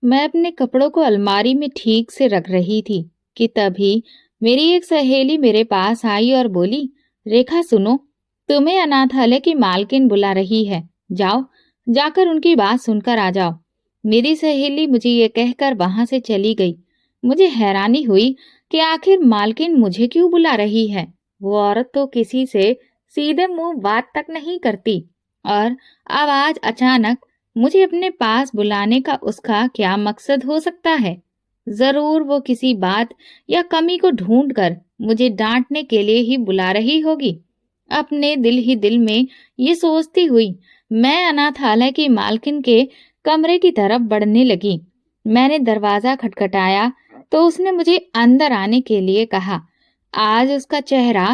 मैं अपने कपड़ों को अलमारी में ठीक से रख रही थी कि तभी मेरी एक सहेली मेरे पास आई और बोली, रेखा सुनो, तुम्हें अनाथालय की मालकिन बुला रही है। जाओ, जाकर उनकी बात सुनकर आ जाओ। मेरी सहेली मुझे ये कहकर वहां से चली गई। मुझे हैरानी हुई कि आखिर मालकिन मुझे क्यों बुला रही है। वो औरत तो किसी से सीधे मुंह बात तक नहीं करती, और अब आज अचानक मुझे अपने पास बुलाने का उसका क्या मकसद हो सकता है। जरूर वो किसी बात या कमी को ढूंढकर मुझे डांटने के लिए ही बुला रही होगी। अपने दिल ही दिल में ये सोचती हुई मैं अनाथालय की मालकिन के कमरे की तरफ बढ़ने लगी। मैंने दरवाजा खटखटाया तो उसने मुझे अंदर आने के लिए कहा। आज उसका चेहरा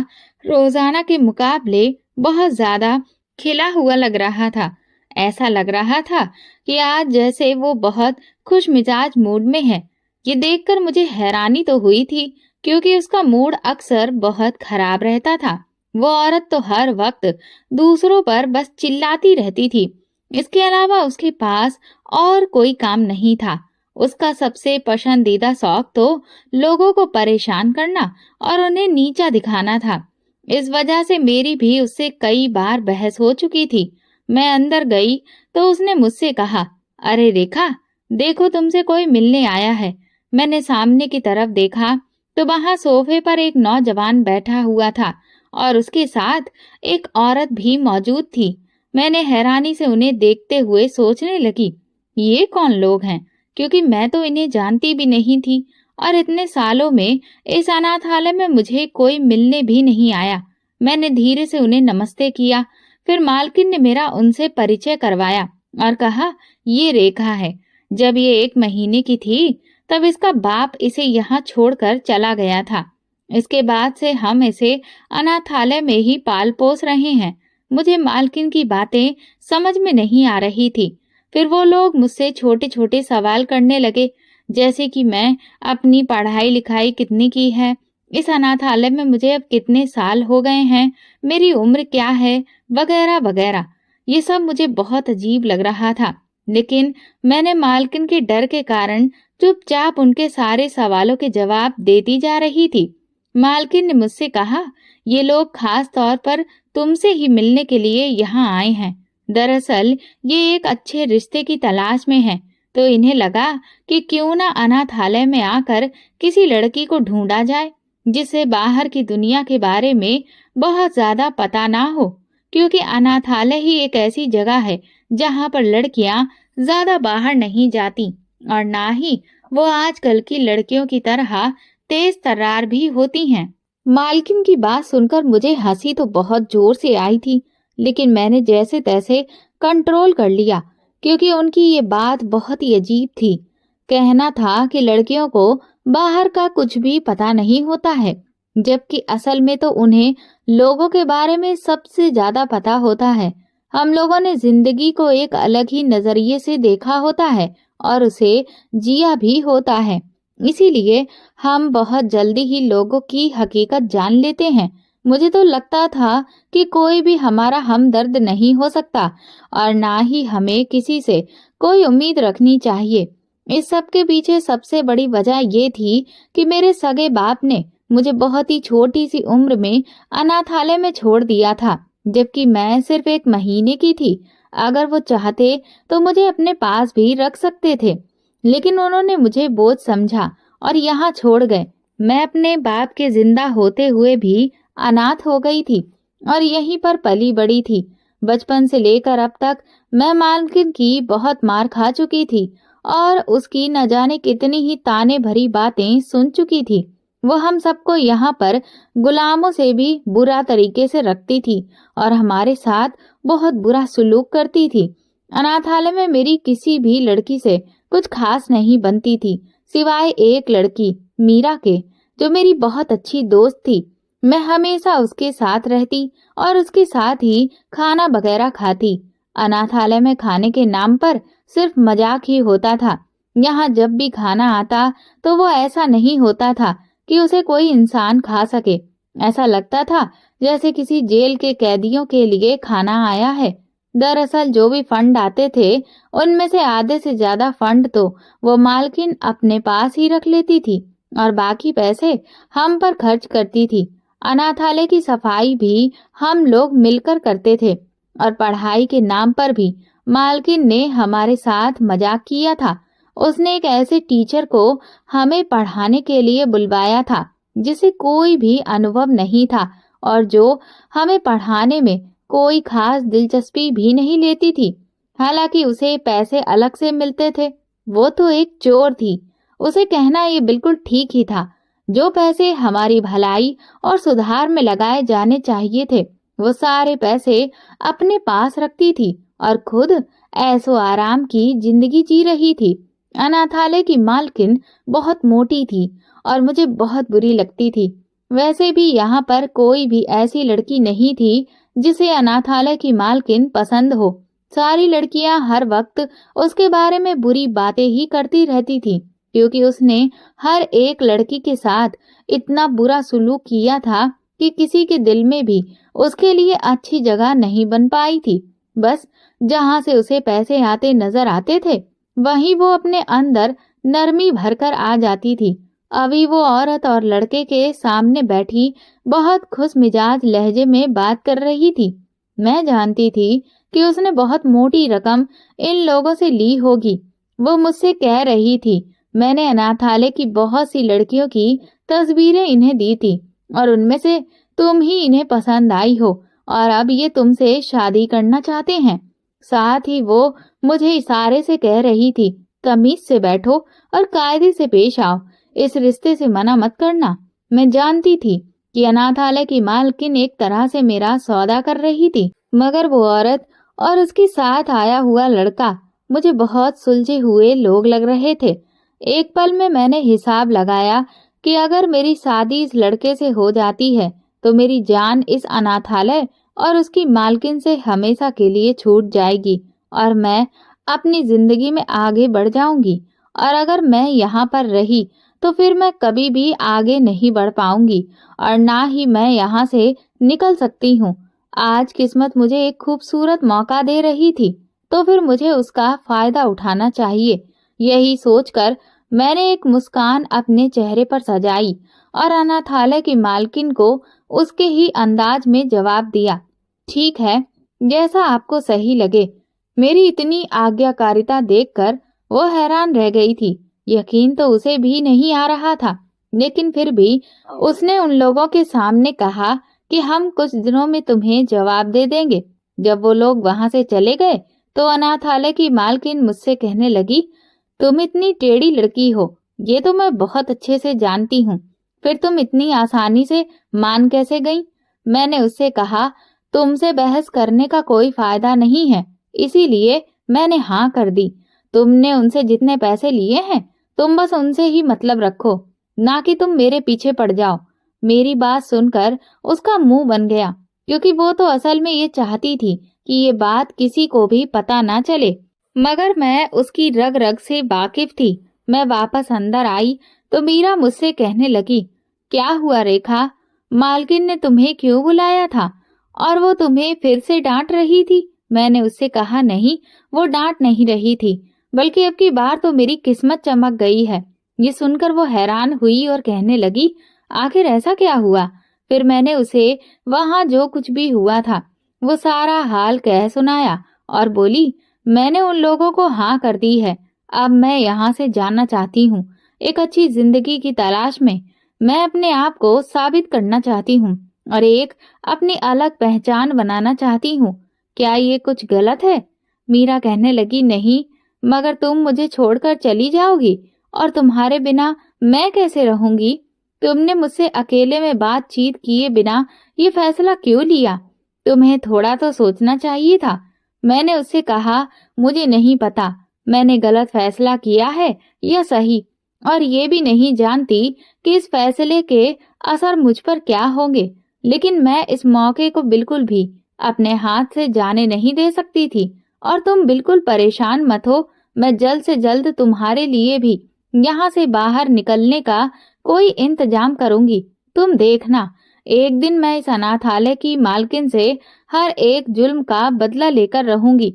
रोजाना के मुकाबले बहुत ज्यादा खिला हुआ लग रहा था। ऐसा लग रहा था कि आज जैसे वो बहुत खुश मिजाज मूड में है। ये देखकर मुझे हैरानी तो हुई थी, क्योंकि उसका मूड अक्सर बहुत खराब रहता था। वो औरत तो हर वक्त दूसरों पर बस चिल्लाती रहती थी। इसके अलावा उसके पास और कोई काम नहीं था। उसका सबसे पसंदीदा शौक तो लोगों को परेशान करना और उन्हें नीचा दिखाना था। इस वजह से मेरी भी उससे कई बार बहस हो चुकी थी। मैं अंदर गई तो उसने मुझसे कहा, अरे रेखा, देखो तुमसे कोई मिलने आया है। मैंने सामने की तरफ देखा तो वहां सोफे पर एक नौजवान बैठा हुआ था और उसके साथ एक औरत भी मौजूद थी। मैंने हैरानी से उन्हें देखते हुए सोचने लगी, ये कौन लोग हैं, क्योंकि मैं तो इन्हें जानती भी नहीं थी और इतने सालों में इस अनाथालय में मुझे कोई मिलने भी नहीं आया। मैंने धीरे से उन्हें नमस्ते किया। फिर मालकिन ने मेरा उनसे परिचय करवाया और कहा, ये रेखा है। जब ये 1 महीने की थी तब इसका बाप इसे यहाँ छोड़कर चला गया था। इसके बाद से हम इसे अनाथालय में ही पाल पोस रहे हैं। मुझे मालकिन की बातें समझ में नहीं आ रही थी। फिर वो लोग मुझसे छोटे छोटे सवाल करने लगे, जैसे कि मैं अपनी पढ़ाई लिखाई कितनी की है, इस अनाथालय में मुझे अब कितने साल हो गए हैं, मेरी उम्र क्या है, वगैरह वगैरह। ये सब मुझे बहुत अजीब लग रहा था, लेकिन मैंने मालकिन के डर के कारण चुपचाप उनके सारे सवालों के जवाब देती जा रही थी। मालकिन ने मुझसे कहा, ये लोग खास तौर पर तुमसे ही मिलने के लिए यहाँ आए हैं। दरअसल ये एक अच्छे रिश्ते की तलाश में हैं, तो इन्हें लगा कि क्यों ना अनाथालय में आकर किसी लड़की को ढूंढा जाए जिसे बाहर की दुनिया के बारे में बहुत ज्यादा पता ना हो, क्योंकि अनाथालय ही एक ऐसी जगह है जहाँ पर लड़कियां ज्यादा बाहर नहीं जाती और ना ही वो आजकल की लड़कियों की तरह तेज तर्रार भी होती हैं। मालकिन की बात सुनकर मुझे हंसी तो बहुत जोर से आई थी, लेकिन मैंने जैसे तैसे कंट्रोल कर लिया, क्योंकि उनकी ये बात बहुत ही अजीब थी। कहना था कि लड़कियों को बाहर का कुछ भी पता नहीं होता है, जबकि असल में तो उन्हें लोगों के बारे में सबसे ज्यादा पता होता है। हम लोगों ने जिंदगी को एक अलग ही नजरिए से देखा होता है और उसे जिया भी होता है। इसीलिए हम बहुत जल्दी ही लोगों की हकीकत जान लेते हैं। मुझे तो लगता था कि कोई भी हमारा हमदर्द नहीं हो सकता और ना ही हमें किसी से कोई उम्मीद रखनी चाहिए। इस सब के पीछे सबसे बड़ी वजह ये थी कि मेरे सगे बाप ने मुझे बहुत ही छोटी सी उम्र में अनाथालय में छोड़ दिया था, जबकि मैं सिर्फ 1 महीने की थी। अगर वो चाहते तो मुझे अपने पास भी रख सकते थे, लेकिन उन्होंने मुझे बोझ समझा और यहाँ छोड़ गए। मैं अपने बाप के जिंदा होते हुए भी अनाथ हो गई थी और यहीं पर पली बड़ी थी। बचपन से लेकर अब तक मैं मालकिन की बहुत मार खा चुकी थी और उसकी न जाने कितनी ही ताने भरी बातें सुन चुकी थी। वो हम सबको यहाँ पर गुलामों से भी बुरा तरीके से रखती थी और हमारे साथ बहुत बुरा सुलूक करती थी। अनाथालय में मेरी किसी भी लड़की से कुछ खास नहीं बनती थी, सिवाय एक लड़की मीरा के, जो मेरी बहुत अच्छी दोस्त थी। मैं हमेशा उसके साथ रहती और उसके साथ ही खाना वगैरह खाती। अनाथालय में खाने के नाम पर सिर्फ मजाक ही होता था। यहाँ जब भी खाना आता तो वो ऐसा नहीं होता था कि उसे कोई इंसान खा सके। ऐसा लगता था जैसे किसी जेल के कैदियों के लिए खाना आया है। दरअसल जो भी फंड आते थे उनमें से आधे से ज्यादा फंड तो वो मालकिन अपने पास ही रख लेती थी और बाकी पैसे हम पर खर्च करती थी। अनाथालय की सफाई भी हम लोग मिलकर करते थे और पढ़ाई के नाम पर भी मालकिन ने हमारे साथ मजाक किया था। उसने एक ऐसे टीचर को हमें पढ़ाने के लिए बुलवाया था जिसे कोई भी अनुभव नहीं था और जो हमें पढ़ाने में कोई खास दिलचस्पी भी नहीं लेती थी। हालांकि उसे पैसे अलग से मिलते थे। वो तो एक चोर थी। उसे कहना ये बिल्कुल ठीक ही था। जो पैसे हमारी भलाई और सुधार में लगाए जाने चाहिए थे वो सारे पैसे अपने पास रखती थी और खुद ऐसो आराम की जिंदगी जी रही थी। अनाथालय की मालकिन बहुत मोटी थी और मुझे बहुत बुरी लगती थी। वैसे भी यहाँ पर कोई भी ऐसी लड़की नहीं थी जिसे अनाथालय की मालकिन पसंद हो। सारी लड़कियां हर वक्त उसके बारे में बुरी बातें ही करती रहती थी क्योंकि उसने हर एक लड़की के साथ इतना बुरा सुलूक किया था कि किसी के दिल में भी उसके लिए अच्छी जगह नहीं बन पाई थी। बस जहाँ से उसे पैसे आते नजर आते थे वहीं वो अपने अंदर नरमी भरकर आ जाती थी। अभी वो औरत और लड़के के सामने बैठी बहुत खुश मिजाज लहजे में बात कर रही थी। मैं जानती थी कि उसने बहुत मोटी रकम इन लोगों से ली होगी। वो मुझसे कह रही थी मैंने अनाथालय की बहुत सी लड़कियों की तस्वीरें इन्हें दी थी और उनमें से तुम ही इन्हें पसंद आई हो और अब ये तुमसे शादी करना चाहते हैं। साथ ही वो मुझे इशारे से कह रही थी तमीज से बैठो और कायदे से पेश आओ, इस रिश्ते से मना मत करना। मैं जानती थी कि अनाथालय की मालकिन एक तरह से मेरा सौदा कर रही थी, मगर वो औरत और उसके साथ आया हुआ लड़का मुझे बहुत सुलझे हुए लोग लग रहे थे। एक पल में मैंने हिसाब लगाया कि अगर मेरी शादी इस लड़के से हो जाती है तो मेरी जान इस अनाथालय और उसकी मालकिन से हमेशा के लिए छूट जाएगी और मैं अपनी जिंदगी में आगे बढ़ जाऊंगी। और अगर मैं यहाँ पर रही तो फिर मैं कभी भी आगे नहीं बढ़ पाऊंगी और ना ही मैं यहाँ से निकल सकती हूँ। आज किस्मत मुझे एक खूबसूरत मौका दे रही थी तो फिर मुझे उसका फायदा उठाना चाहिए। यही सोचकर मैंने एक मुस्कान अपने चेहरे पर सजाई और अनाथालय की मालकिन को उसके ही अंदाज में जवाब दिया, ठीक है, जैसा आपको सही लगे। मेरी इतनी आज्ञाकारिता देखकर वो हैरान रह गई थी। यकीन तो उसे भी नहीं आ रहा था, लेकिन फिर भी उसने उन लोगों के सामने कहा कि हम कुछ दिनों में तुम्हें जवाब दे देंगे। जब वो लोग वहां से चले गए तो अनाथालय की मालकिन मुझसे कहने लगी, तुम इतनी टेढ़ी लड़की हो ये तो मैं बहुत अच्छे से जानती हूँ, फिर तुम इतनी आसानी से मान कैसे गई? मैंने उससे कहा, तुमसे बहस करने का कोई फायदा नहीं है, इसीलिए मैंने हाँ कर दी। तुमने उनसे जितने पैसे लिए हैं तुम बस उनसे ही मतलब रखो, ना कि तुम मेरे पीछे पड़ जाओ। मेरी बात सुनकर उसका मुंह बन गया क्योंकि वो तो असल में ये चाहती थी कि ये बात किसी को भी पता ना चले, मगर मैं उसकी रग रग से वाकिफ थी। मैं वापस अंदर आई तो मीरा मुझसे कहने लगी, क्या हुआ रेखा, मालकिन ने तुम्हें क्यों बुलाया था और वो तुम्हें फिर से डांट रही थी? मैंने उससे कहा, नहीं, वो डांट नहीं रही थी, बल्कि अब की बार तो मेरी किस्मत चमक गई है। ये सुनकर वो हैरान हुई और कहने लगी, आखिर ऐसा क्या हुआ? फिर मैंने उसे वहां जो कुछ भी हुआ था वो सारा हाल कह सुनाया और बोली, मैंने उन लोगों को हाँ कर दी है। अब मैं यहाँ से जाना चाहती हूँ, एक अच्छी जिंदगी की तलाश में। मैं अपने आप को साबित करना चाहती हूँ और एक अपनी अलग पहचान बनाना चाहती हूँ। क्या ये कुछ गलत है? मीरा कहने लगी, नहीं, मगर तुम मुझे छोड़कर चली जाओगी और तुम्हारे बिना मैं कैसे रहूंगी? तुमने मुझसे अकेले में बातचीत किए बिना ये फैसला क्यों लिया? तुम्हें थोड़ा तो सोचना चाहिए था। मैंने उससे कहा, मुझे नहीं पता मैंने गलत फैसला किया है या सही, और ये भी नहीं जानती कि इस फैसले के असर मुझ पर क्या होंगे, लेकिन मैं इस मौके को बिल्कुल भी अपने हाथ से जाने नहीं दे सकती थी। और तुम बिल्कुल परेशान मत हो, मैं जल्द से जल्द तुम्हारे लिए भी यहाँ से बाहर निकलने का कोई इंतजाम करूंगी। तुम देखना, एक दिन मैं इस अनाथालय की मालकिन से हर एक जुल्म का बदला लेकर रहूंगी।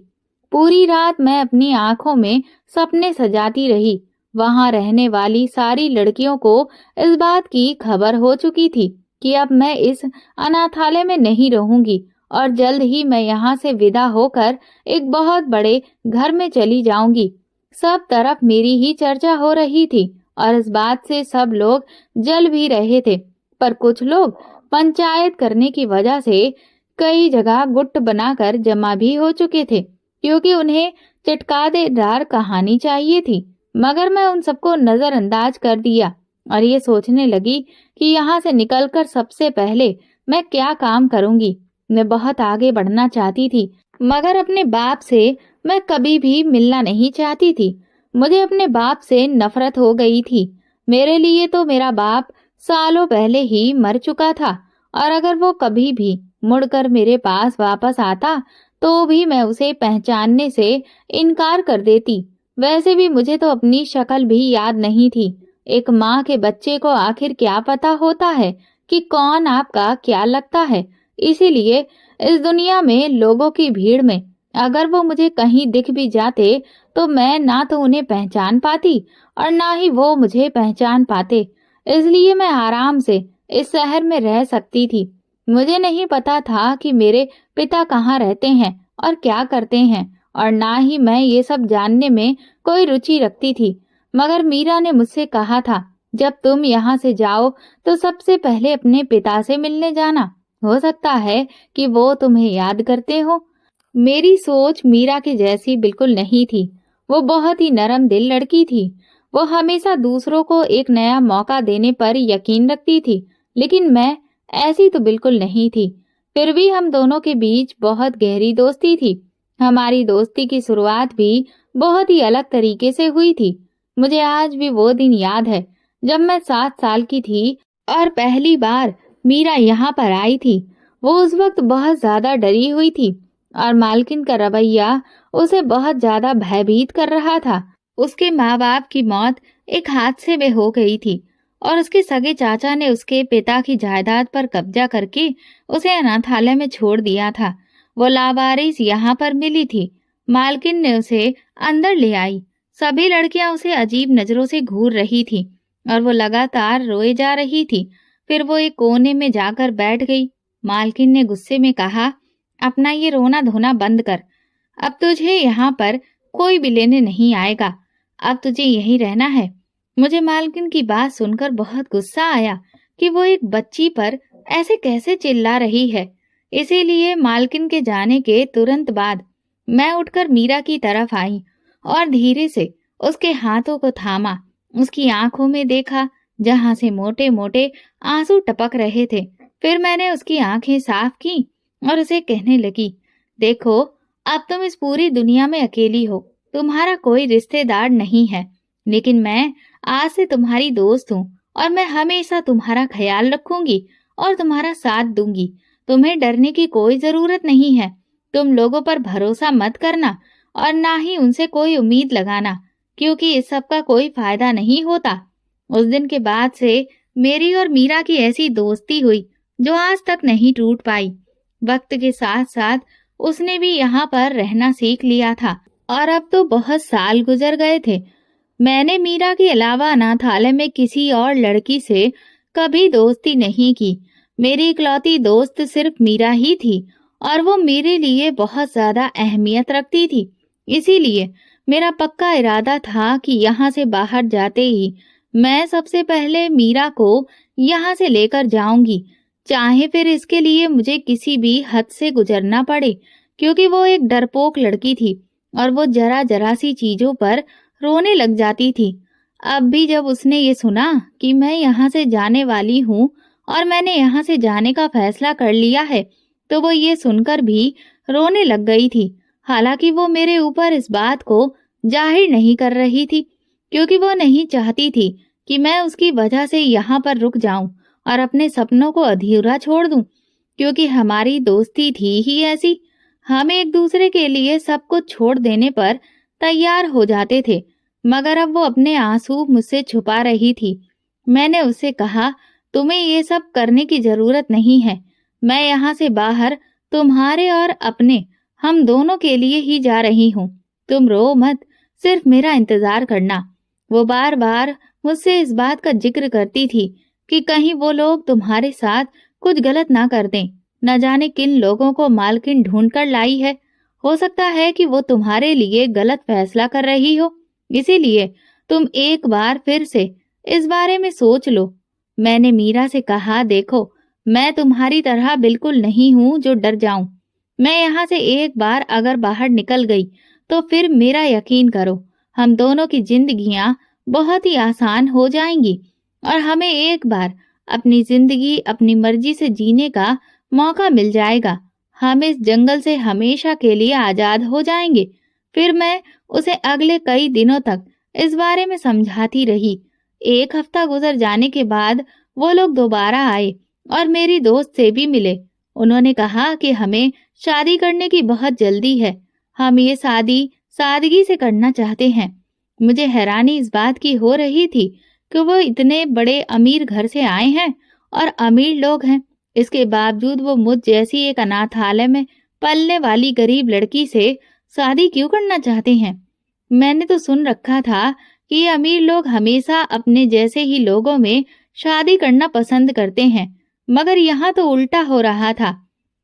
पूरी रात मैं अपनी आंखों में सपने सजाती रही। वहां रहने वाली सारी लड़कियों को इस बात की खबर हो चुकी थी कि अब मैं इस अनाथालय में नहीं रहूंगी और जल्द ही मैं यहाँ से विदा होकर एक बहुत बड़े घर में चली जाऊंगी। सब तरफ मेरी ही चर्चा हो रही थी और इस बात से सब लोग जल भी रहे थे, पर कुछ लोग पंचायत करने की वजह से कई जगह गुट बनाकर जमा भी हो चुके थे, क्योंकि उन्हें चटकादेदार कहानी चाहिए थी। मगर मैं उन सबको नजरअंदाज कर दिया और ये सोचने लगी कि यहाँ से निकलकर सबसे पहले मैं क्या काम करूंगी। मैं बहुत आगे बढ़ना चाहती थी, मगर अपने बाप से मैं कभी भी मिलना नहीं चाहती थी। मुझे अपने बाप से नफरत हो गई थी। मेरे लिए तो मेरा बाप सालों पहले ही मर चुका था और अगर वो कभी भी मुड़कर मेरे पास वापस आता तो भी मैं उसे पहचानने से इनकार कर देती। वैसे भी मुझे तो अपनी शक्ल भी याद नहीं थी। एक माँ के बच्चे को आखिर क्या पता होता है कि कौन आपका क्या लगता है। इसीलिए इस दुनिया में लोगों की भीड़ में अगर वो मुझे कहीं दिख भी जाते तो मैं ना तो उन्हें पहचान पाती और ना ही वो मुझे पहचान पाते। इसलिए मैं आराम से इस शहर में रह सकती थी। मुझे नहीं पता था कि मेरे पिता कहाँ रहते हैं और क्या करते हैं, और ना ही मैं ये सब जानने में कोई रुचि रखती थी। मगर मीरा ने मुझसे कहा था, जब तुम यहाँ से जाओ तो सबसे पहले अपने पिता से मिलने जाना। हो सकता है कि वो तुम्हें याद करते हो। मेरी सोच मीरा के जैसी बिल्कुल नहीं थी। वो बहुत ही नरम दिल लड़की थी। वो हमेशा दूसरों को एक नया मौका देने पर यकीन रखती थी, लेकिन मैं ऐसी तो बिल्कुल नहीं थी। फिर भी हम दोनों के बीच बहुत गहरी दोस्ती थी। हमारी दोस्ती की शुरुआत भी बहुत ही अलग तरीके से हुई थी। मुझे आज भी वो दिन याद है जब मैं 7 साल की थी और पहली बार मीरा यहाँ पर आई थी। वो उस वक्त बहुत ज्यादा डरी हुई थी और मालकिन का रवैया उसे बहुत ज्यादा भयभीत कर रहा था। उसके माँ बाप की मौत एक हादसे में हो गई थी और उसके सगे चाचा ने उसके पिता की जायदाद पर कब्जा करके उसे अनाथालय में छोड़ दिया था। वो लावारिस यहाँ पर मिली थी। मालकिन ने उसे अंदर ले आई। सभी लड़कियां उसे अजीब नजरों से घूर रही थी और वो लगातार रोए जा रही थी। फिर वो एक कोने में जाकर बैठ गई। मालकिन ने गुस्से में कहा, अपना ये रोना धोना बंद कर। अब तुझे यहाँ पर कोई भी लेने नहीं आएगा। अब तुझे यहीं रहना है। मुझे मालकिन की बात सुनकर बहुत गुस्सा आया कि वो एक बच्ची पर ऐसे कैसे चिल्ला रही है। इसीलिए मालकिन के जाने के तुरंत बाद मैं उठकर मीरा की तरफ आई और धीरे से उसके हाथों को थामा। उसकी आंखों में देखा जहां से मोटे मोटे आंसू टपक रहे थे। फिर मैंने उसकी आंखें साफ की और उसे कहने लगी, देखो, अब तुम इस पूरी दुनिया में अकेली हो। तुम्हारा कोई रिश्तेदार नहीं है, लेकिन मैं आज से तुम्हारी दोस्त हूँ और मैं हमेशा तुम्हारा ख्याल रखूंगी और तुम्हारा साथ दूंगी। तुम्हें डरने की कोई जरूरत नहीं है। तुम लोगों पर भरोसा मत करना और ना ही उनसे कोई उम्मीद लगाना, क्योंकि इस सब का कोई फायदा नहीं होता। उस दिन के बाद से मेरी और मीरा की ऐसी दोस्ती हुई जो आज तक नहीं टूट पाई। वक्त के साथ साथ उसने भी यहाँ पर रहना सीख लिया था और अब तो बहुत साल गुजर गए थे। मैंने मीरा के अलावा अनाथालय में किसी और लड़की से कभी दोस्ती नहीं की। मेरी इकलौती दोस्त सिर्फ मीरा ही थी और वो मेरे लिए बहुत ज्यादा अहमियत रखती थी। इसीलिए मेरा पक्का इरादा था कि यहाँ से बाहर जाते ही मैं सबसे पहले मीरा को यहाँ से लेकर जाऊंगी, चाहे फिर इसके लिए मुझे किसी भी हद से गुजरना पड़े, क्योंकि वो एक डरपोक लड़की थी और वो जरा जरा सी चीजों पर रोने लग जाती थी। अब भी जब उसने ये सुना कि मैं यहाँ से जाने वाली हूँ और मैंने यहाँ से जाने का फैसला कर लिया है, तो वो ये सुनकर भी रोने लग गई थी। हालांकि वो मेरे ऊपर इस बात को जाहिर नहीं कर रही थी, क्योंकि वो नहीं चाहती थी कि मैं उसकी वजह से यहाँ पर रुक जाऊं और अपने सपनों को अधूरा छोड़ दूं, क्योंकि हमारी दोस्ती थी ही ऐसी। हम एक दूसरे के लिए सब कुछ छोड़ देने पर तैयार हो जाते थे। मगर अब वो अपने आंसू मुझसे छुपा रही थी। मैंने उससे कहा, तुम्हें ये सब करने की जरूरत नहीं है। मैं यहाँ से बाहर तुम्हारे और अपने, हम दोनों के लिए ही जा रही हूँ। तुम रो मत, सिर्फ मेरा इंतजार करना। वो बार बार मुझसे इस बात का जिक्र करती थी कि कहीं वो लोग तुम्हारे साथ कुछ गलत ना कर दें। न जाने किन लोगों को मालकिन ढूंढ कर लाई है। हो सकता है कि वो तुम्हारे लिए गलत फैसला कर रही हो, इसीलिए तुम एक बार फिर से इस बारे में सोच लो। मैंने मीरा से कहा, देखो, मैं तुम्हारी तरह बिल्कुल नहीं हूँ जो डर जाऊं। मैं यहाँ से एक बार अगर बाहर निकल गई तो फिर मेरा यकीन करो, हम दोनों की जिंदगियां बहुत ही आसान हो जाएंगी और हमें एक बार अपनी जिंदगी अपनी मर्जी से जीने का मौका मिल जाएगा। हम इस जंगल से हमेशा के लिए आजाद हो जाएंगे। फिर मैं उसे अगले कई दिनों तक इस बारे में समझाती रही। एक हफ्ता गुजर जाने के बाद वो लोग दोबारा आए और मेरी दोस्त से भी मिले। उन्होंने कहा कि हमें शादी करने की बहुत जल्दी है। हम ये शादी सादगी से करना चाहते हैं। मुझे हैरानी इस बात की हो रही थी कि वो इतने बड़े अमीर घर से आए हैं और अमीर लोग हैं, इसके बावजूद वो मुझ जैसी एक अनाथालय में पलने वाली गरीब लड़की से शादी क्यों करना चाहते हैं। मैंने तो सुन रखा था कि ये अमीर लोग हमेशा अपने जैसे ही लोगों में शादी करना पसंद करते हैं, मगर यहाँ तो उल्टा हो रहा था।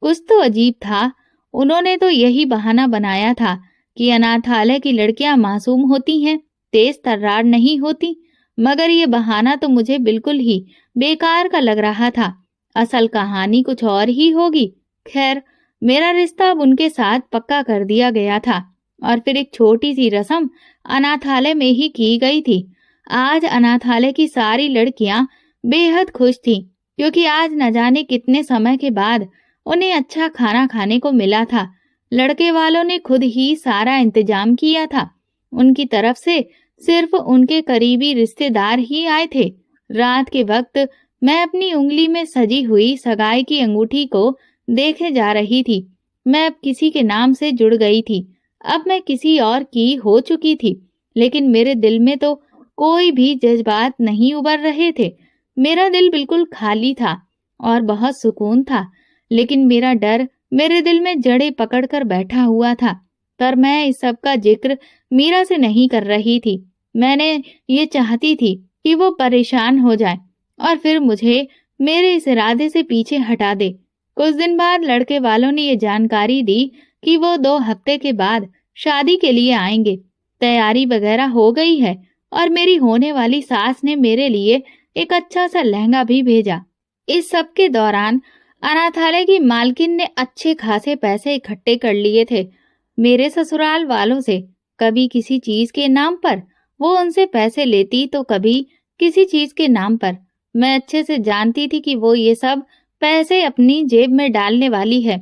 कुछ तो अजीब था। उन्होंने तो यही बहाना बनाया था कि अनाथालय की लड़कियां मासूम होती हैं, तेज तर्रार नहीं होती, मगर ये बहाना तो मुझे बिल्कुल ही बेकार का लग रहा था। असल कहानी कुछ और ही होगी। खैर, मेरा रिश्ता अब उनके साथ पक्का कर दिया गया था और फिर एक छोटी सी रस्म अनाथालय में ही की गई थी। आज अनाथालय की सारी लड़कियां बेहद खुश थीं, क्योंकि आज न जाने कितने समय के बाद उन्हें अच्छा खाना खाने को मिला था। लड़के वालों ने खुद ही सारा इंतजाम किया था। उनकी तरफ से सिर्फ उनके करीबी रिश्तेदार ही आए थे। रात के वक्त मैं अपनी उंगली में सजी हुई सगाई की अंगूठी को देखे जा रही थी। मैं अब किसी के नाम से जुड़ गई थी। अब मैं किसी और की हो चुकी थी, लेकिन मेरे दिल में तो कोई भी जज्बात नहीं उभर रहे थे। मेरा दिल बिल्कुल खाली था और बहुत सुकून था, लेकिन मेरा डर मेरे दिल में जड़ें पकड़कर बैठा हुआ था। पर मैं इस सब का जिक्र मीरा से नहीं कर रही थी। मैंने ये चाहती थी कि वो परेशान हो जाए और फिर मुझे मेरे इस इरादे से पीछे हटा दे। कुछ दिन बाद लड़के वालों ने ये जानकारी दी कि वो 2 हफ्ते के बाद शादी के लिए आएंगे। तैयारी वगैरह हो गई है और मेरी होने वाली सास ने मेरे लिए एक अच्छा सा लहंगा भी भेजा। इस सब के दौरान अनाथालय की मालकिन ने अच्छे खासे पैसे इकट्ठे कर लिए थे मेरे ससुराल वालों से। कभी किसी चीज के नाम पर वो उनसे पैसे लेती तो कभी किसी चीज के नाम पर। मैं अच्छे से जानती थी कि वो ये सब पैसे अपनी जेब में डालने वाली है।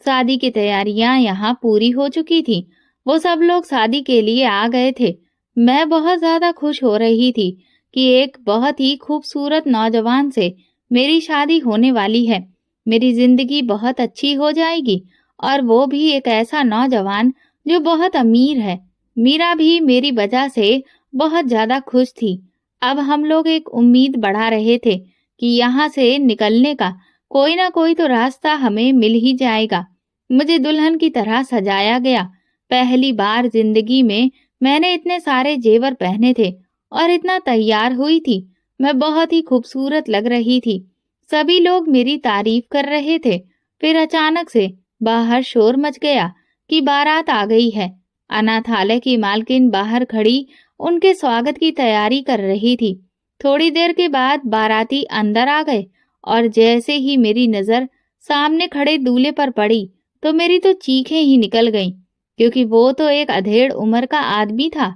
शादी की तैयारियां यहाँ पूरी हो चुकी थी। वो सब लोग शादी के लिए आ गए थे। मैं बहुत ज्यादा खुश हो रही थी कि एक बहुत ही खूबसूरत नौजवान से मेरी शादी होने वाली है। मेरी जिंदगी बहुत अच्छी हो जाएगी और वो भी एक ऐसा नौजवान जो बहुत अमीर है। मीरा भी मेरी वजह से बहुत ज्यादा खुश थी। अब हम लोग एक उम्मीद बढ़ा रहे थे कि यहाँ से निकलने का कोई ना कोई तो रास्ता हमें मिल ही जाएगा। मुझे दुल्हन की तरह सजाया गया। पहली बार जिंदगी में मैंने इतने सारे जेवर पहने थे और इतना तैयार हुई थी। मैं बहुत ही खूबसूरत लग रही थी। सभी लोग मेरी तारीफ कर रहे थे। फिर अचानक से बाहर शोर मच गया कि बारात आ गई है। अनाथालय की मालकिन बाहर खड़ी उनके स्वागत की तैयारी कर रही थी। थोड़ी देर के बाद बाराती अंदर आ गए और जैसे ही मेरी नजर सामने खड़े दूल्हे पर पड़ी तो मेरी तो चीखें ही निकल गईं, क्योंकि वो तो एक अधेड़ उम्र का आदमी था।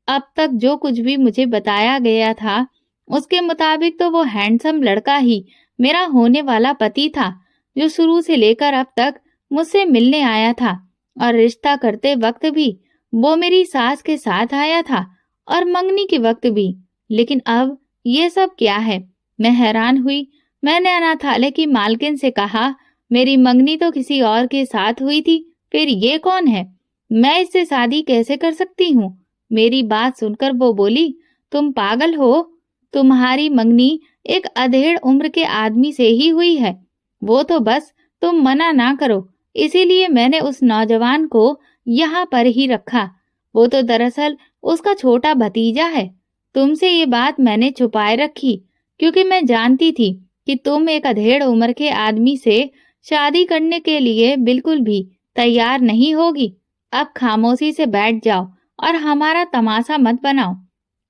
अब तक जो कुछ भी मुझे बताया गया था उसके मुताबिक तो वो हैंडसम लड़का ही मेरा होने वाला पति था, जो शुरू से लेकर अब तक मुझसे मिलने आया था और रिश्ता करते वक्त भी वो मेरी सास के साथ आया था और मंगनी के वक्त भी। लेकिन अब ये सब क्या है? मैं हैरान हुई। मैंने अनाथालय की मालकिन से कहा, मेरी मंगनी तो किसी और के साथ हुई थी, फिर ये कौन है? मैं इससे शादी कैसे कर सकती हूँ? मेरी बात सुनकर वो बोली, तुम पागल हो? तुम्हारी मंगनी एक अधेड़ उम्र के आदमी से ही हुई है। वो तो बस तुम मना ना करो, इसीलिए मैंने उस नौजवान को यहाँ पर ही रखा। वो तो दरअसल उसका छोटा भतीजा है। तुमसे ये बात मैंने छुपाए रखी क्योंकि मैं जानती थी कि तुम एक अधेड़ उम्र के आदमी से शादी करने के लिए बिल्कुल भी तैयार नहीं होगी। अब खामोशी से बैठ जाओ और हमारा तमाशा मत बनाओ।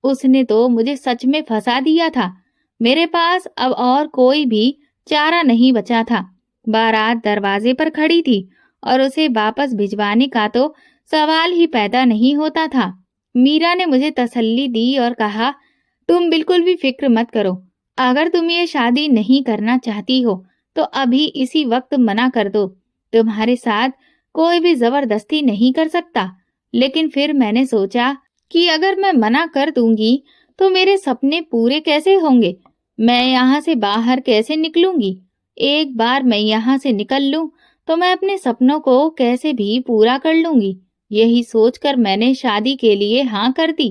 उसने तो मुझे सच में फंसा दिया था। मेरे पास अब और कोई भी चारा नहीं बचा था। बारात दरवाजे पर खड़ी थी और उसे वापस भिजवाने का तो सवाल ही पैदा नहीं होता था। मीरा ने मुझे तसल्ली दी और कहा, तुम बिल्कुल भी फिक्र मत करो। अगर तुम ये शादी नहीं करना चाहती हो तो अभी इसी वक्त मना कर दो। तुम्हारे साथ कोई भी जबरदस्ती नहीं कर सकता। लेकिन फिर मैंने सोचा कि अगर मैं मना कर दूंगी तो मेरे सपने पूरे कैसे होंगे? मैं यहाँ से बाहर कैसे निकलूंगी? एक बार मैं यहाँ से निकल लूं तो मैं अपने सपनों को कैसे भी पूरा कर लूंगी। यही सोचकर मैंने शादी के लिए हाँ कर दी।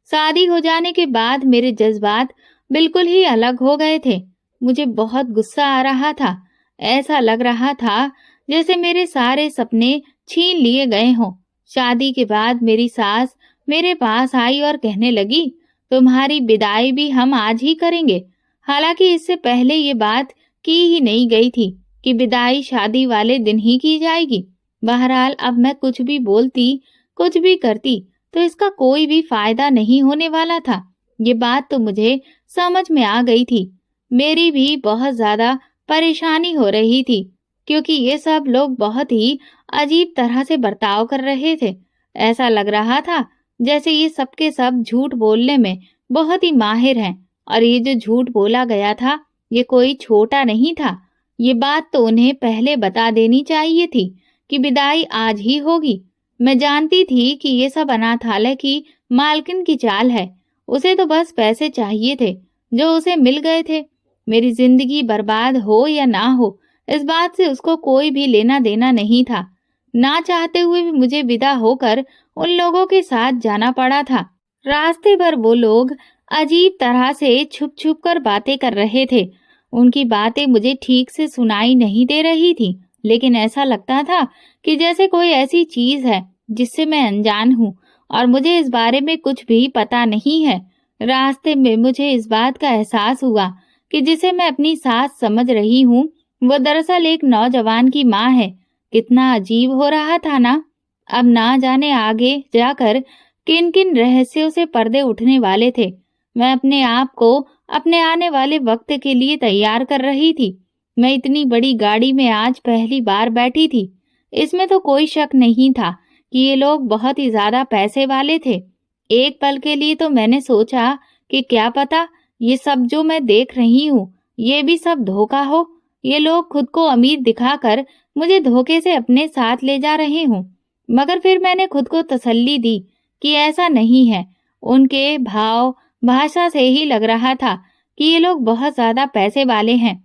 शादी हो जाने के बाद मेरे जज्बात बिल्कुल ही अलग हो गए थे। मुझे बहुत गुस्सा आ रहा था। ऐसा लग रहा था जैसे मेरे सारे सपने छीन लिए गए हों। शादी के बाद मेरी सास मेरे पास आई और कहने लगी, तुम्हारी विदाई भी हम आज ही करेंगे। हालांकि इससे पहले ये बात की ही नहीं गई थी कि विदाई शादी वाले दिन ही की जाएगी। बहरहाल अब मैं कुछ भी बोलती, कुछ भी करती तो इसका कोई भी फायदा नहीं होने वाला था। ये बात तो मुझे समझ में आ गई थी। मेरी भी बहुत ज्यादा परेशानी हो रही थी क्योंकि ये सब लोग बहुत ही अजीब तरह से बर्ताव कर रहे थे। ऐसा लग रहा था जैसे ये सबके सब झूठ बोलने में बहुत ही माहिर हैं और ये जो झूठ बोला गया था ये कोई छोटा नहीं था। ये बात तो उन्हें पहले बता देनी चाहिए थी कि विदाई आज ही होगी। मैं जानती थी कि ये सब अनाथालय की मालकिन की चाल है। उसे तो बस पैसे चाहिए थे जो उसे मिल गए थे। मेरी जिंदगी बर्बाद हो या ना हो इस बात से उसको कोई भी लेना देना नहीं था। ना चाहते हुए भी मुझे विदा होकर उन लोगों के साथ जाना पड़ा था। रास्ते भर वो लोग अजीब तरह से छुप छुप कर बातें कर रहे थे। उनकी बातें मुझे ठीक से सुनाई नहीं दे रही थी, लेकिन ऐसा लगता था कि जैसे कोई ऐसी चीज है जिससे मैं अनजान हूँ और मुझे इस बारे में कुछ भी पता नहीं है। रास्ते में मुझे इस बात का एहसास हुआ कि जिसे मैं अपनी सास समझ रही हूँ वो दरअसल एक नौजवान की माँ है। कितना अजीब हो रहा था ना। अब ना जाने आगे जाकर किन किन रहस्यों से पर्दे उठने वाले थे। मैं अपने आप को अपने आने वाले वक्त के लिए तैयार कर रही थी। मैं इतनी बड़ी गाड़ी में आज पहली बार बैठी थी। इसमें तो कोई शक नहीं था कि ये लोग बहुत ही ज्यादा पैसे वाले थे। एक पल के लिए तो मैंने सोचा कि क्या पता ये सब जो मैं देख रही हूँ ये भी सब धोखा हो। ये लोग खुद को अमीर दिखाकर मुझे धोखे से अपने साथ ले जा रहे हूँ। मगर फिर मैंने खुद को तसल्ली दी कि ऐसा नहीं है। उनके भाव भाषा से ही लग रहा था कि ये लोग बहुत ज्यादा पैसे वाले हैं।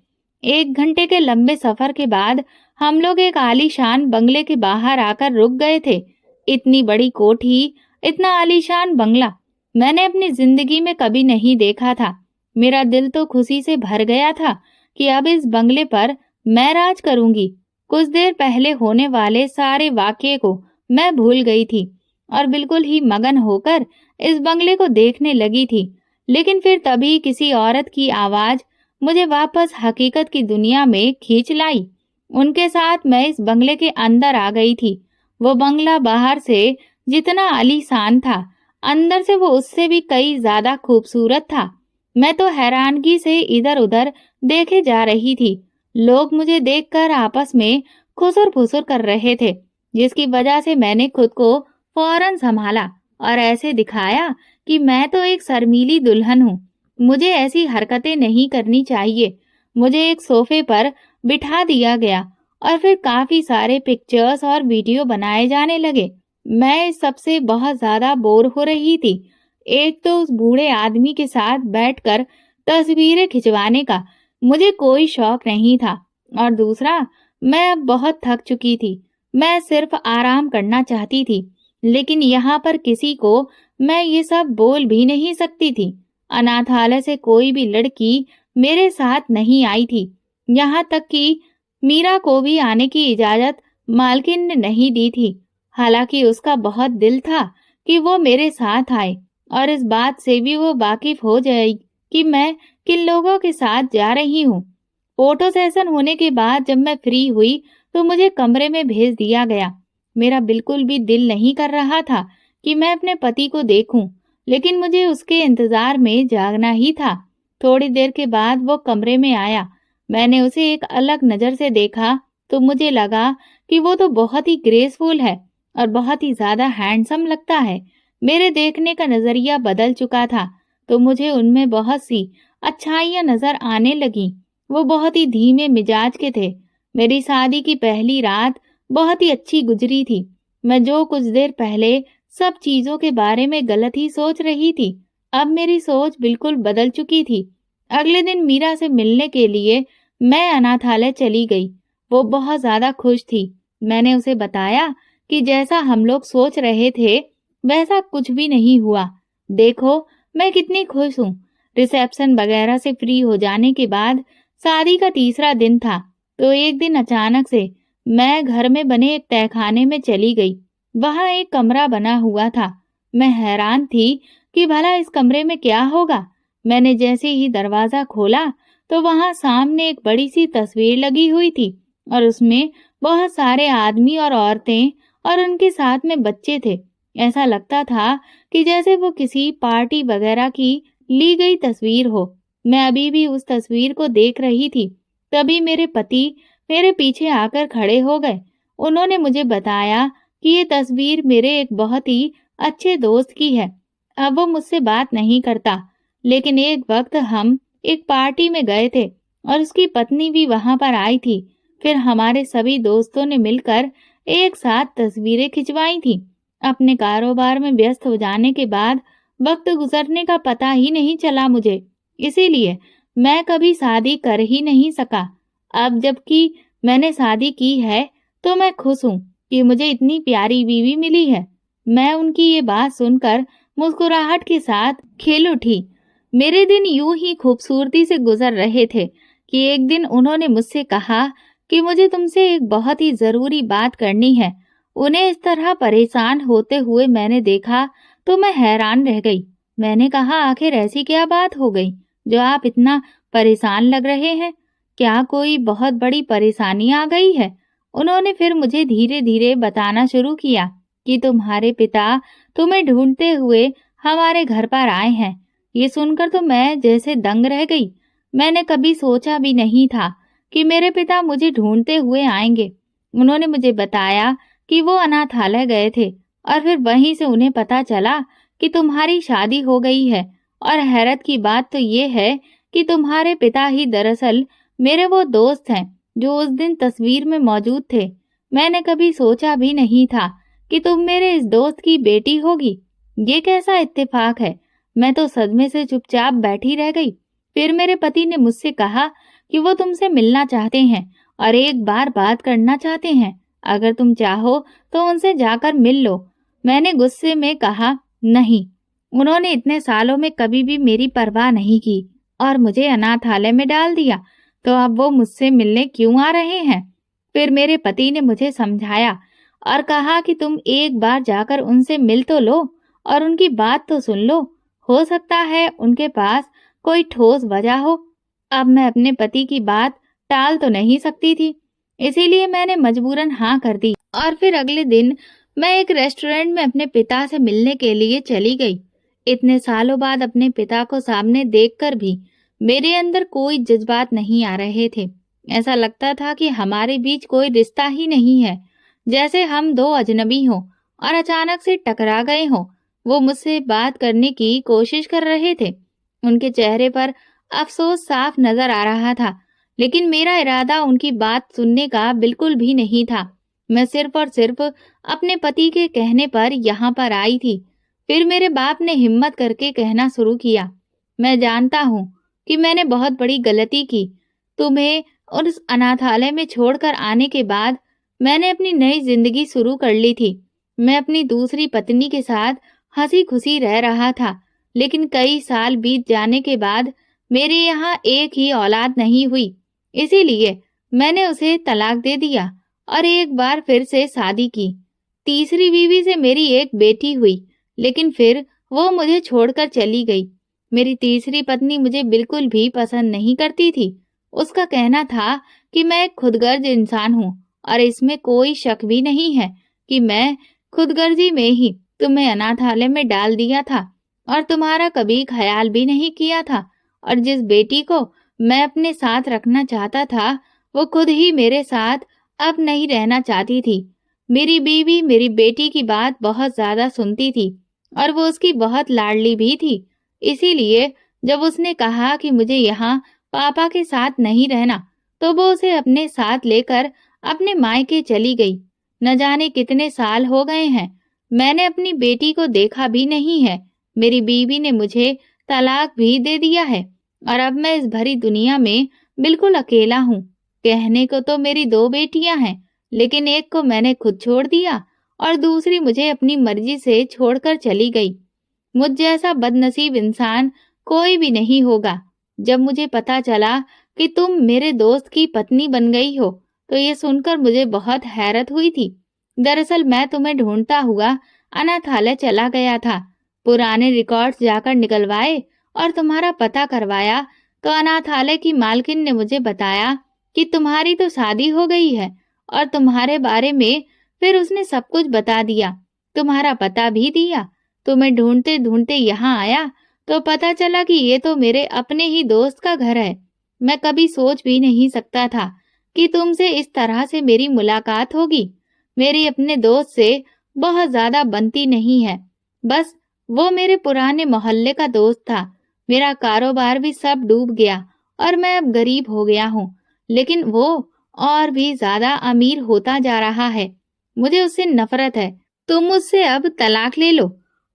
1 घंटे के लंबे सफर के बाद हम लोग एक आलीशान बंगले के बाहर आकर रुक गए थे। इतनी बड़ी कोठी, इतना आलीशान बंगला मैंने अपनी जिंदगी में कभी नहीं देखा था। मेरा दिल तो खुशी से भर गया था कि अब इस बंगले पर मैं राज करूंगी। कुछ देर पहले होने वाले सारे वाकये को मैं भूल गई थी और बिल्कुल ही मगन होकर इस बंगले को देखने लगी थी। लेकिन फिर तभी किसी औरत की आवाज मुझे वापस हकीकत की दुनिया में खींच लाई। उनके साथ मैं इस बंगले के अंदर आ गई थी। वो बंगला बाहर से जितना आलीशान था, अंदर से वो उससे भी कई ज्यादा खूबसूरत था। मैं तो हैरानगी से इधर उधर देखे जा रही थी। लोग मुझे देखकर आपस में खुसुर फुसुर कर रहे थे, जिसकी वजह से मैंने खुद को फौरन संभाला और ऐसे दिखाया कि मैं तो एक शर्मीली दुल्हन हूँ। मुझे ऐसी हरकतें नहीं करनी चाहिए। मुझे एक सोफे पर बिठा दिया गया और फिर काफी सारे पिक्चर्स और वीडियो बनाए जाने लगे। मैं इस सब से बहुत ज्यादा बोर हो रही थी। एक तो उस बूढ़े आदमी के साथ बैठकर तस्वीरें खिंचवाने का मुझे कोई शौक नहीं था और दूसरा मैं अब बहुत थक चुकी थी। मैं सिर्फ आराम करना चाहती थी, लेकिन यहाँ पर किसी को मैं ये सब बोल भी नहीं सकती थी। अनाथालय से कोई भी लड़की मेरे साथ नहीं आई थी। यहाँ तक कि मीरा को भी आने की इजाजत मालकिन ने नहीं दी थी। हालांकि उसका बहुत दिल था कि वो मेरे साथ आए और इस बात से भी वो वाकिफ हो जाए कि मैं किन लोगों के साथ जा रही हूँ। फोटो सेशन होने के बाद जब मैं फ्री हुई तो मुझे कमरे में भेज दिया गया। मेरा बिल्कुल भी दिल नहीं कर रहा था कि मैं अपने पति को देखूं, लेकिन मुझे उसके इंतजार में जागना ही था। थोड़ी देर के बाद वो कमरे में आया। मैंने उसे एक अलग नजर से देखा तो मुझे लगा कि वो तो बहुत ही ग्रेसफुल है और बहुत ही ज्यादा हैंडसम लगता है। मेरे देखने का नजरिया बदल चुका था तो मुझे उनमें बहुत सी अच्छाइयां नजर आने लगी। वो बहुत ही धीमे मिजाज के थे। मेरी शादी की पहली रात बहुत ही अच्छी गुजरी थी। मैं जो कुछ देर पहले सब चीजों के बारे में गलत ही सोच रही थी, अब मेरी सोच बिल्कुल बदल चुकी थी। अगले दिन मीरा से मिलने के लिए मैं अनाथालय चली गई। वो बहुत ज्यादा खुश थी। मैंने उसे बताया कि जैसा हम लोग सोच रहे थे वैसा कुछ भी नहीं हुआ। देखो मैं कितनी खुश हूँ। रिसेप्शन वगैरह से फ्री हो जाने के बाद शादी का तीसरा दिन था तो एक दिन अचानक से मैं घर में बने एक तहखाने में चली गई। वहां एक कमरा बना हुआ था। मैं हैरान थी कि भला इस कमरे में क्या होगा। मैंने जैसे ही दरवाजा खोला तो वहां सामने एक बड़ी सी तस्वीर लगी हुई थी और उसमें बहुत सारे आदमी और औरतें और उनके साथ में बच्चे थे। ऐसा लगता था कि जैसे वो किसी पार्टी वगैरह की ली गई तस्वीर हो। मैं अभी भी उस तस्वीर को देख रही थी, तभी मेरे पति मेरे पीछे आकर खड़े हो गए। उन्होंने मुझे बताया कि ये तस्वीर मेरे एक बहुत ही अच्छे दोस्त की है। अब वो मुझसे बात नहीं करता, लेकिन एक वक्त हम एक पार्टी में गए थे और उसकी पत्नी भी वहां पर आई थी। फिर हमारे सभी दोस्तों ने मिलकर एक साथ तस्वीरें खिंचवाई थी। अपने कारोबार में व्यस्त हो जाने के बाद वक्त गुजरने का पता ही नहीं चला मुझे, इसीलिए मैं कभी शादी कर ही नहीं सका। अब जबकि मैंने शादी की है तो मैं खुश हूँ कि मुझे इतनी प्यारी बीवी मिली है। मैं उनकी ये बात सुनकर मुस्कुराहट के साथ खिल उठी। मेरे दिन यूं ही खूबसूरती से गुजर रहे थे कि एक दिन उन्होंने मुझसे कहा कि मुझे तुमसे एक बहुत ही जरूरी बात करनी है। उन्हें इस तरह परेशान होते हुए मैंने देखा तो मैं हैरान रह गई। मैंने कहा, आखिर ऐसी क्या बात हो गई जो आप इतना परेशान लग रहे हैं? क्या कोई बहुत बड़ी परेशानी आ गई है? उन्होंने फिर मुझे धीरे धीरे बताना शुरू किया कि तुम्हारे पिता तुम्हें ढूंढते हुए हमारे घर पर आए हैं। ये सुनकर तो मैं जैसे दंग रह गई। मैंने कभी सोचा भी नहीं था कि मेरे पिता मुझे ढूंढते हुए आएंगे। उन्होंने मुझे बताया कि वो अनाथालय गए थे और फिर वहीं से उन्हें पता चला कि तुम्हारी शादी हो गई है। और हैरत की बात तो ये है कि तुम्हारे पिता ही दरअसल मेरे वो दोस्त हैं जो उस दिन तस्वीर में मौजूद थे। मैंने कभी सोचा भी नहीं था कि तुम मेरे इस दोस्त की बेटी होगी। ये कैसा इत्तेफाक है। मैं तो सदमे से चुपचाप बैठी रह गई। फिर मेरे पति ने मुझसे कहा कि वो तुमसे मिलना चाहते हैं और एक बार बात करना चाहते हैं। अगर तुम चाहो तो उनसे जाकर मिल लो। मैंने गुस्से में कहा, नहीं, उन्होंने इतने सालों में कभी भी मेरी परवाह नहीं की और मुझे अनाथालय में डाल दिया, तो अब वो मुझसे मिलने क्यों आ रहे हैं? फिर मेरे पति ने मुझे समझाया और कहा कि तुम एक बार जाकर उनसे मिल तो लो और उनकी बात तो सुन लो। हो सकता है उनके पास कोई ठोस वजह हो। अब मैं अपने पति की बात टाल तो नहीं सकती थी, इसीलिए मैंने मजबूरन हाँ कर दी और फिर अगले दिन मैं एक रेस्टोरेंट में अपने पिता से मिलने के लिए चली गई। इतने सालों बाद अपने पिता को सामने देखकर भी मेरे अंदर कोई जज्बात नहीं आ रहे थे। ऐसा लगता था कि हमारे बीच कोई रिश्ता ही नहीं है, जैसे हम दो अजनबी हों और अचानक से टकरा गए हों। वो मुझसे बात करने की कोशिश कर रहे थे। उनके चेहरे पर अफसोस साफ नजर आ रहा था, लेकिन मेरा इरादा उनकी बात सुनने का बिल्कुल भी नहीं था। मैं सिर्फ और सिर्फ अपने पति के कहने पर यहाँ पर आई थी। फिर मेरे बाप ने हिम्मत करके कहना शुरू किया, मैं जानता हूँ कि मैंने बहुत बड़ी गलती की। तुम्हें और उस अनाथालय में छोड़कर आने के बाद मैंने अपनी नई जिंदगी शुरू कर ली थी। मैं अपनी दूसरी पत्नी के साथ हंसी खुशी रह रहा था, लेकिन कई साल बीत जाने के बाद मेरे यहाँ एक ही औलाद नहीं हुई, इसीलिए मैंने उसे तलाक दे दिया और एक बार फिर से शादी की। तीसरी बीवी से मेरी एक बेटी हुई, लेकिन फिर वो मुझे छोड़कर चली गई। मेरी तीसरी पत्नी मुझे बिल्कुल भी पसंद नहीं करती थी। उसका कहना था कि मैं एक खुदगर्ज इंसान हूँ और इसमें कोई शक भी नहीं है कि मैं खुदगर्जी में ही तुम्हें अनाथालय में डाल दिया था और तुम्हारा कभी ख्याल भी नहीं किया था। और जिस बेटी को मैं अपने साथ रखना चाहता था, वो खुद ही मेरे साथ अब नहीं रहना चाहती थी। मेरी बीवी मेरी बेटी की बात बहुत ज्यादा सुनती थी और वो उसकी बहुत लाडली भी थी। इसीलिए जब उसने कहा कि मुझे यहाँ पापा के साथ नहीं रहना, तो वो उसे अपने साथ लेकर अपने मायके चली गई। न जाने कितने साल हो गए हैं, मैंने अपनी बेटी को देखा भी नहीं है। मेरी बीवी ने मुझे तलाक भी दे दिया है और अब मैं इस भरी दुनिया में बिल्कुल अकेला हूँ। कहने को तो मेरी 2 बेटियां हैं, लेकिन एक को मैंने खुद छोड़ दिया और दूसरी मुझे अपनी मर्जी से छोड़कर चली गई। मुझ जैसा बदनसीब इंसान कोई भी नहीं होगा। जब मुझे पता चला कि तुम मेरे दोस्त की पत्नी बन गई हो, तो ये सुनकर मुझे बहुत हैरत हुई थी। दरअसल मैं तुम्हें ढूंढता हुआ अनाथालय चला गया था। पुराने रिकॉर्ड्स जाकर निकलवाए और तुम्हारा पता करवाया, तो अनाथालय की मालकिन ने मुझे बताया कि तुम्हारी तो शादी हो गई है और तुम्हारे बारे में फिर उसने सब कुछ बता दिया। तुम्हारा पता भी दिया। तुम्हें ढूंढते ढूंढते यहाँ आया तो पता चला कि ये तो मेरे अपने ही दोस्त का घर है। मैं कभी सोच भी नहीं सकता था कि तुमसे इस तरह से मेरी मुलाकात होगी। मेरी अपने दोस्त से बहुत ज्यादा बनती नहीं है। बस वो मेरे पुराने मोहल्ले का दोस्त था। मेरा कारोबार भी सब डूब गया और मैं अब गरीब हो गया हूँ, लेकिन वो और भी ज्यादा अमीर होता जा रहा है। मुझे उससे नफरत है। तुम मुझसे अब तलाक ले लो।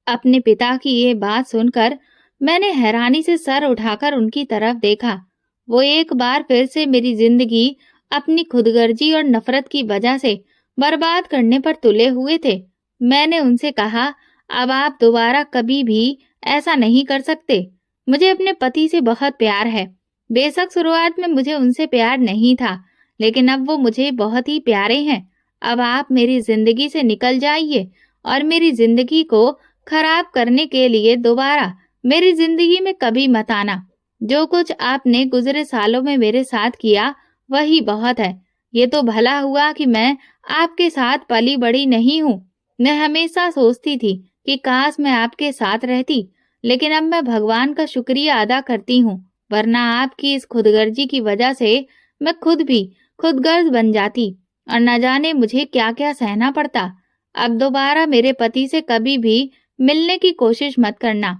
अपने पिता की ये बात सुनकर मैंने हैरानी से सर उठाकर उनकी तरफ देखा। वो एक बार फिर से मेरी जिंदगी अपनी खुदगर्जी और नफरत की वजह से बर्बाद करने पर तुले हुए थे। मैंने उनसे कहा, अब आप दोबारा कभी भी ऐसा नहीं कर सकते। मुझे अपने पति से बहुत प्यार है। बेशक शुरुआत में मुझे उनसे प्यार नहीं था, लेकिन अब वो मुझे बहुत ही प्यारे हैं। अब आप मेरी जिंदगी से निकल जाइए और मेरी जिंदगी को खराब करने के लिए दोबारा मेरी जिंदगी में कभी मत आना। जो कुछ आपने गुजरे सालों में मेरे साथ किया, वही बहुत है। ये तो भला हुआ कि मैं आपके साथ पली बड़ी नहीं हूँ। मैं हमेशा सोचती थी कि काश मैं आपके साथ रहती, लेकिन अब मैं भगवान का शुक्रिया अदा करती हूँ, वरना आपकी इस खुदगर्जी की वजह से मैं खुद भी खुदगर्ज बन जाती और न जाने मुझे क्या क्या सहना पड़ता। अब दोबारा मेरे पति से कभी भी मिलने की कोशिश मत करना।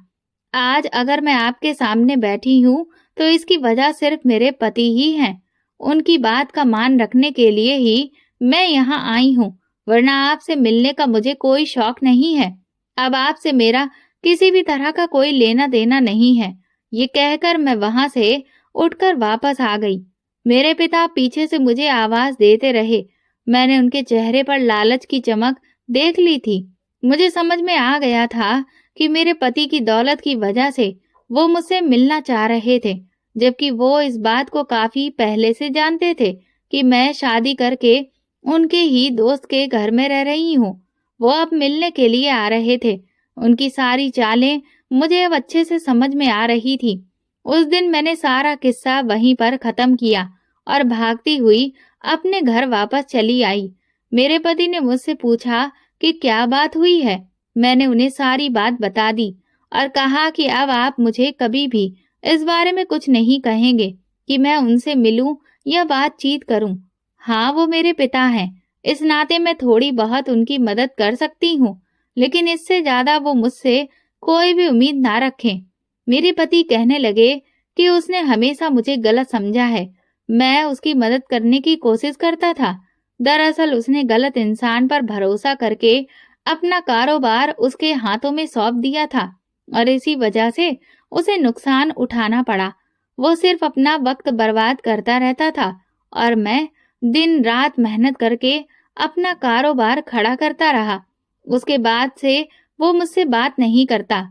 आज अगर मैं आपके सामने बैठी हूँ, तो इसकी वजह सिर्फ मेरे पति ही हैं। उनकी बात का मान रखने के लिए ही मैं यहाँ आई हूँ, वरना आपसे मिलने का मुझे कोई शौक नहीं है। अब आपसे मेरा किसी भी तरह का कोई लेना देना नहीं है। ये कहकर मैं वहां से उठकर वापस आ गई। मेरे पिता पीछे से मुझे आवाज देते रहे। मैंने उनके चेहरे पर लालच की चमक देख ली थी। मुझे समझ में आ गया था कि मेरे पति की दौलत की वजह से वो मुझसे मिलना चाह रहे थे, जबकि वो इस बात को काफी पहले से जानते थे कि मैं शादी करके उनके ही दोस्त के घर में रह रही हूँ। वो अब मिलने के लिए आ रहे थे। उनकी सारी चालें मुझे अब अच्छे से समझ में आ रही थी। उस दिन मैंने सारा किस्सा वहीं पर खत्म किया और भागती हुई अपने घर वापस चली आई। मेरे पति ने मुझसे पूछा कि क्या बात हुई है। मैंने उन्हें सारी बात बता दी और कहा कि अब आप मुझे कभी भी इस बारे में कुछ नहीं कहेंगे कि मैं उनसे मिलूं या बातचीत करूं। हाँ, वो मेरे पिता हैं, इस नाते मैं थोड़ी बहुत उनकी मदद कर सकती हूँ, लेकिन इससे ज्यादा वो मुझसे कोई भी उम्मीद ना रखें। मेरे पति कहने लगे कि उसने हमेशा मुझे गलत समझा है। मैं उसकी मदद करने की कोशिश करता था। दरअसल उसने गलत इंसान पर भरोसा करके अपना कारोबार उसके हाथों में सौंप दिया था और इसी वजह से उसे नुकसान उठाना पड़ा। वो सिर्फ अपना वक्त बर्बाद करता रहता था और मैं दिन रात मेहनत करके अपना कारोबार खड़ा करता रहा। उसके बाद से वो मुझसे बात नहीं करता।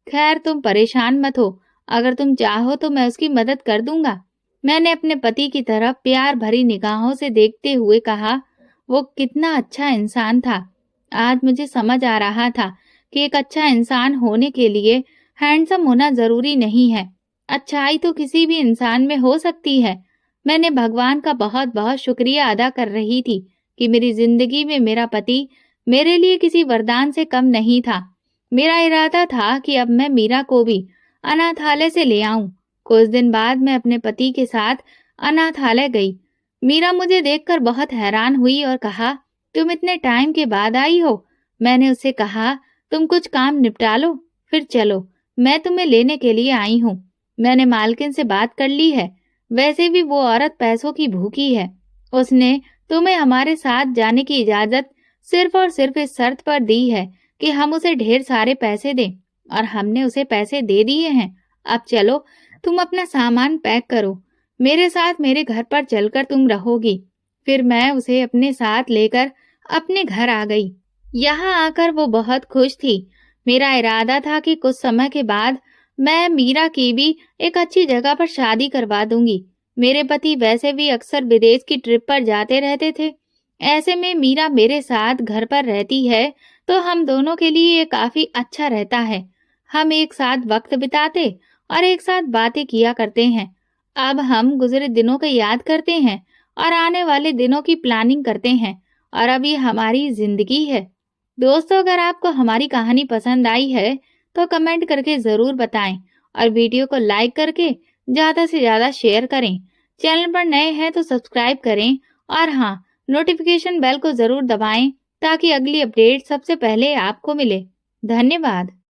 खैर, तुम परेशान मत हो। अगर तुम चाहो तो मैं उसकी मदद कर दूंगा। मैंने अपने पति की तरफ प्यार भरी निगाहों से देखते हुए कहा, वो कितना अच्छा इंसान था। आज मुझे समझ आ रहा था कि एक अच्छा इंसान होने के लिए हैंडसम होना जरूरी नहीं है। अच्छाई तो किसी भी इंसान में हो सकती है। मैंने भगवान का बहुत बहुत शुक्रिया अदा कर रही थी कि मेरी जिंदगी में मेरा पति मेरे लिए किसी वरदान से कम नहीं था। मेरा इरादा था कि अब मैं मीरा को भी अनाथालय से ले आऊं। कुछ दिन बाद मैं अपने पति के साथ अनाथालय गई। मीरा मुझे देखकर बहुत हैरान हुई और कहा, तुम इतने टाइम के बाद आई हो। मैंने उससे कहा, तुम कुछ काम निपटा लो, फिर चलो, मैं तुम्हें लेने के लिए आई हूँ। मैंने मालकिन से बात कर ली है। वैसे भी वो औरत पैसों की भूखी है। उसने तुम्हें हमारे साथ जाने की इजाजत सिर्फ और सिर्फ इस शर्त पर दी है कि हम उसे ढेर सारे पैसे दें, और हमने उसे पैसे दे दिए हैं। अब चलो, तुम अपना सामान पैक करो। मेरे साथ मेरे घर पर चलकर तुम रहोगी। फिर मैं उसे अपने साथ लेकर अपने घर आ गई। यहाँ आकर वो बहुत खुश थी। मेरा इरादा था कि कुछ समय के बाद मैं मीरा की भी एक अच्छी जगह पर शादी करवा दूंगी। मेरे पति वैसे भी अक्सर विदेश की ट्रिप पर जाते रहते थे। ऐसे में मीरा मेरे साथ घर पर रहती है तो हम दोनों के लिए ये काफी अच्छा रहता है। हम एक साथ वक्त बिताते और एक साथ बातें किया करते हैं। अब हम गुजरे दिनों को याद करते हैं और आने वाले दिनों की प्लानिंग करते हैं, और अब ये हमारी जिंदगी है। दोस्तों, अगर आपको हमारी कहानी पसंद आई है तो कमेंट करके जरूर बताएं, और वीडियो को लाइक करके ज्यादा से ज्यादा शेयर करें। चैनल पर नए हैं तो सब्सक्राइब करें, और हाँ, नोटिफिकेशन बेल को जरूर दबाएं ताकि अगली अपडेट सबसे पहले आपको मिले। धन्यवाद।